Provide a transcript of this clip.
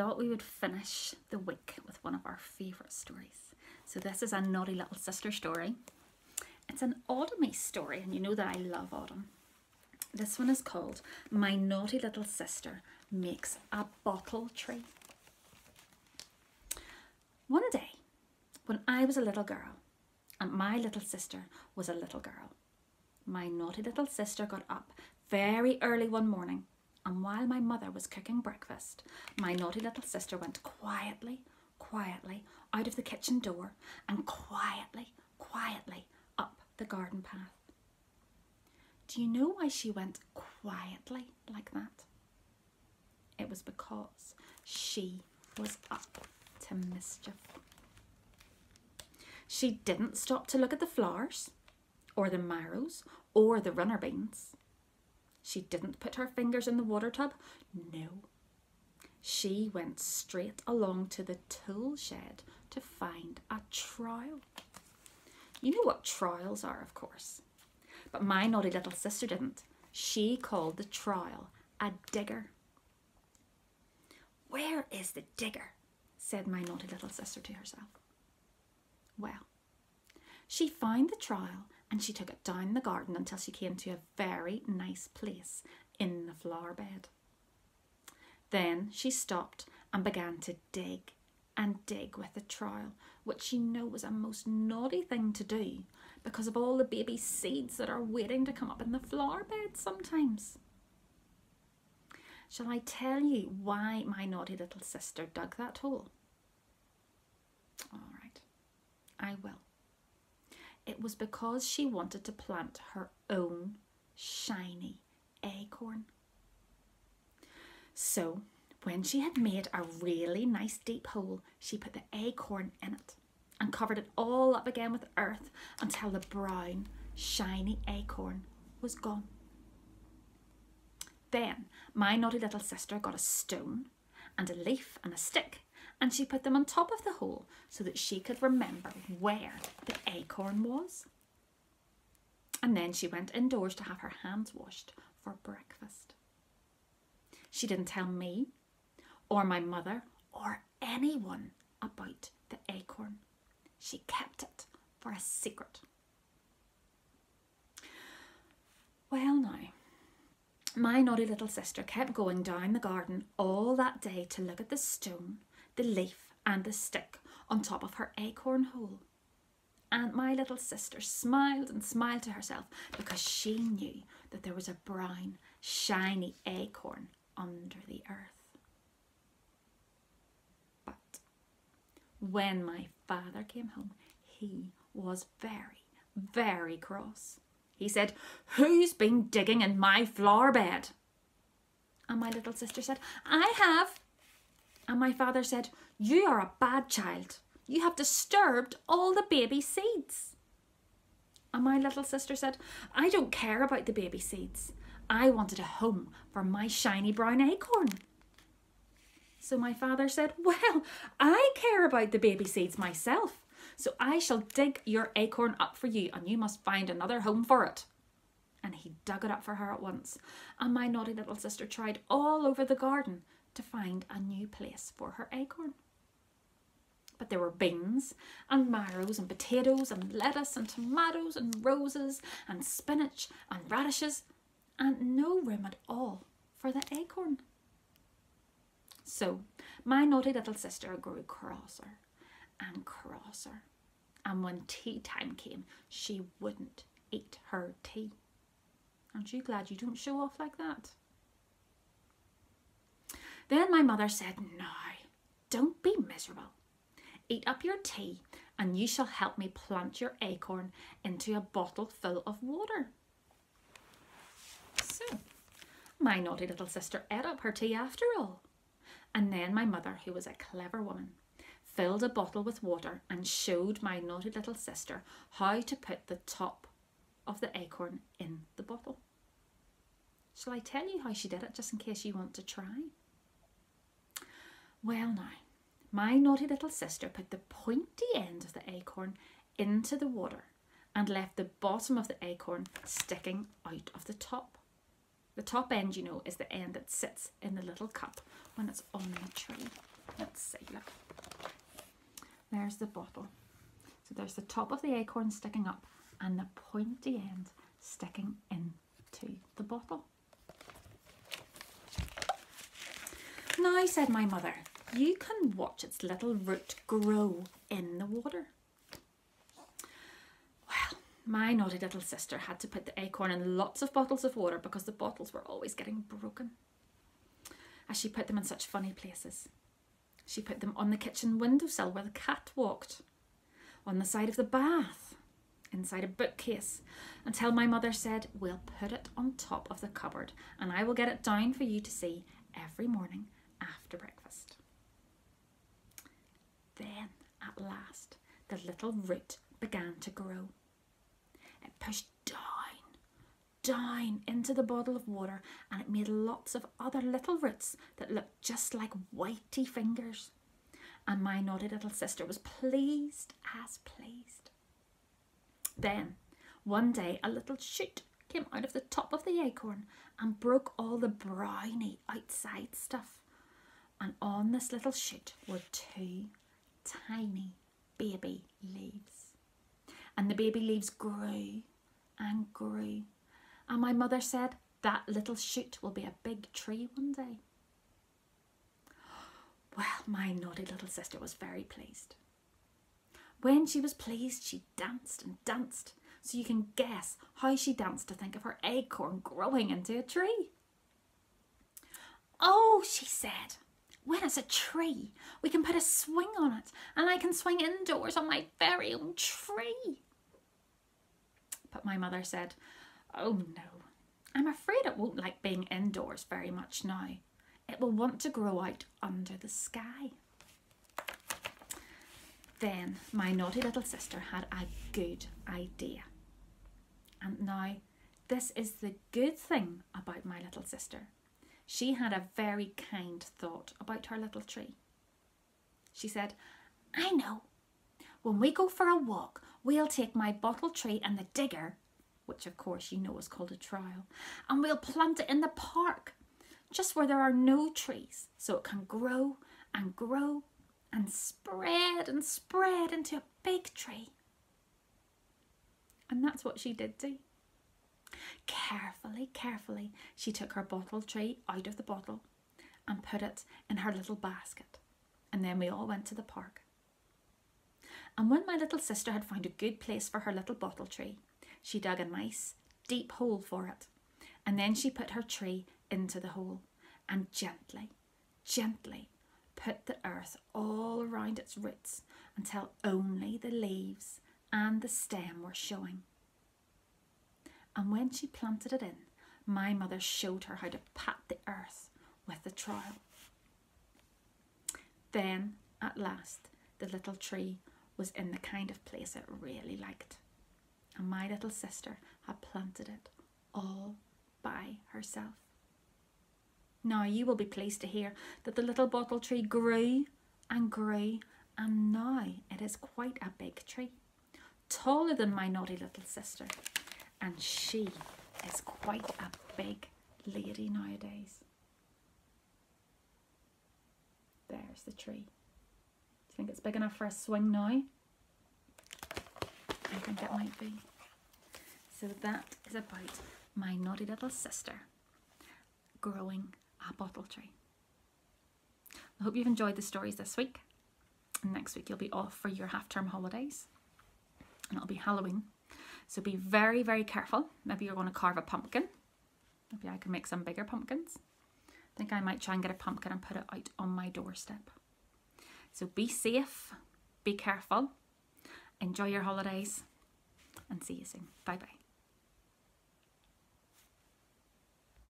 thought we would finish the week with one of our favourite stories. So this is a naughty little sister story. It's an autumny story, and you know that I love autumn. This one is called My Naughty Little Sister Makes a Bottle Tree. One day, when I was a little girl, and my little sister was a little girl, my naughty little sister got up very early one morning, and while my mother was cooking breakfast, my naughty little sister went quietly out of the kitchen door and quietly up the garden path. Do you know why she went quietly like that? It was because she was up to mischief. She didn't stop to look at the flowers, or the marrows, or the runner beans. She didn't put her fingers in the water tub. No. She went straight along to the tool shed to find a trowel. You know what trowels are, of course. But my naughty little sister didn't. She called the trowel a digger. Where is the digger? Said my naughty little sister to herself. Well, she found the trowel and she took it down the garden until she came to a very nice place in the flower bed. Then she stopped and began to dig and dig with the trowel, which you know was a most naughty thing to do because of all the baby seeds that are waiting to come up in the flower bed sometimes. Shall I tell you why my naughty little sister dug that hole? All right, I will. It was because she wanted to plant her own shiny acorn. So, when she had made a really nice deep hole, she put the acorn in it and covered it all up again with earth until the brown, shiny acorn was gone. Then my naughty little sister got a stone and a leaf and a stick, and she put them on top of the hole so that she could remember where the acorn was. And then she went indoors to have her hands washed for breakfast. She didn't tell me or my mother or anyone about the acorn. She kept it for a secret. Well now, my naughty little sister kept going down the garden all that day to look at the stone, the leaf and the stick on top of her acorn hole. And my little sister smiled and smiled to herself because she knew that there was a brown, shiny acorn under the earth. But when my father came home, he was very, very cross. He said, "Who's been digging in my flower bed?" And my little sister said, "I have." And my father said, "You are a bad child. You have disturbed all the baby seeds." And my little sister said, "I don't care about the baby seeds. I wanted a home for my shiny brown acorn." So my father said, "Well, I care about the baby seeds myself. So I shall dig your acorn up for you and you must find another home for it." And he dug it up for her at once. And my naughty little sister tried all over the garden to find a new place for her acorn. But there were beans and marrows and potatoes and lettuce and tomatoes and roses and spinach and radishes and no room at all for the acorn. So my naughty little sister grew crosser and crosser. And when tea time came, she wouldn't eat her tea. Aren't you glad you don't show off like that? Then my mother said, "Now, don't be miserable. Eat up your tea and you shall help me plant your acorn into a bottle full of water." So my naughty little sister ate up her tea after all. And then my mother, who was a clever woman, filled a bottle with water and showed my naughty little sister how to put the top of the acorn in the bottle. Shall I tell you how she did it, just in case you want to try? Well now, my naughty little sister put the pointy end of the acorn into the water and left the bottom of the acorn sticking out of the top. The top end, you know, is the end that sits in the little cup when it's on the tree. Let's see, look. There's the bottle. So there's the top of the acorn sticking up and the pointy end sticking into the bottle. Now, said my mother, you can watch its little root grow in the water. Well, my naughty little sister had to put the acorn in lots of bottles of water because the bottles were always getting broken, as she put them in such funny places. She put them on the kitchen windowsill where the cat walked, on the side of the bath, inside a bookcase, until my mother said, we'll put it on top of the cupboard and I will get it down for you to see every morning after breakfast. Then, at last, the little root began to grow. It pushed down into the bottle of water, and it made lots of other little roots that looked just like whitey fingers. And my naughty little sister was pleased as pleased. Then, one day, a little shoot came out of the top of the acorn and broke all the browny outside stuff. And on this little shoot were 2 tiny baby leaves. And the baby leaves grew and grew. And my mother said, that little shoot will be a big tree one day. Well, my naughty little sister was very pleased. When she was pleased, she danced and danced. So you can guess how she danced to think of her acorn growing into a tree. Oh, she said, when it's a tree, we can put a swing on it, and I can swing indoors on my very own tree. But my mother said, oh no, I'm afraid it won't like being indoors very much now. It will want to grow out under the sky. Then my naughty little sister had a good idea. And now, this is the good thing about my little sister. She had a very kind thought about her little tree. She said, I know. When we go for a walk, we'll take my bottle tree and the digger, which of course you know is called a trowel, and we'll plant it in the park, just where there are no trees, so it can grow and grow and spread into a big tree. And that's what she did do. Carefully, she took her bottle tree out of the bottle and put it in her little basket. And then we all went to the park. And when my little sister had found a good place for her little bottle tree, she dug a nice deep hole for it. And then she put her tree into the hole and gently put the earth all around its roots until only the leaves and the stem were showing. And when she planted it in, my mother showed her how to pat the earth with the trowel. Then, at last, the little tree was in the kind of place it really liked. And my little sister had planted it all by herself. Now you will be pleased to hear that the little bottle tree grew and grew, and now it is quite a big tree, taller than my naughty little sister. And she is quite a big lady nowadays. There's the tree. Do you think it's big enough for a swing now? I think it might be. So that is about my naughty little sister growing a bottle tree. I hope you've enjoyed the stories this week. And next week you'll be off for your half-term holidays. And it'll be Halloween. So be very, very careful. Maybe you're going to carve a pumpkin. Maybe I can make some bigger pumpkins. I think I might try and get a pumpkin and put it out on my doorstep. So be safe, be careful, enjoy your holidays, and see you soon. Bye bye.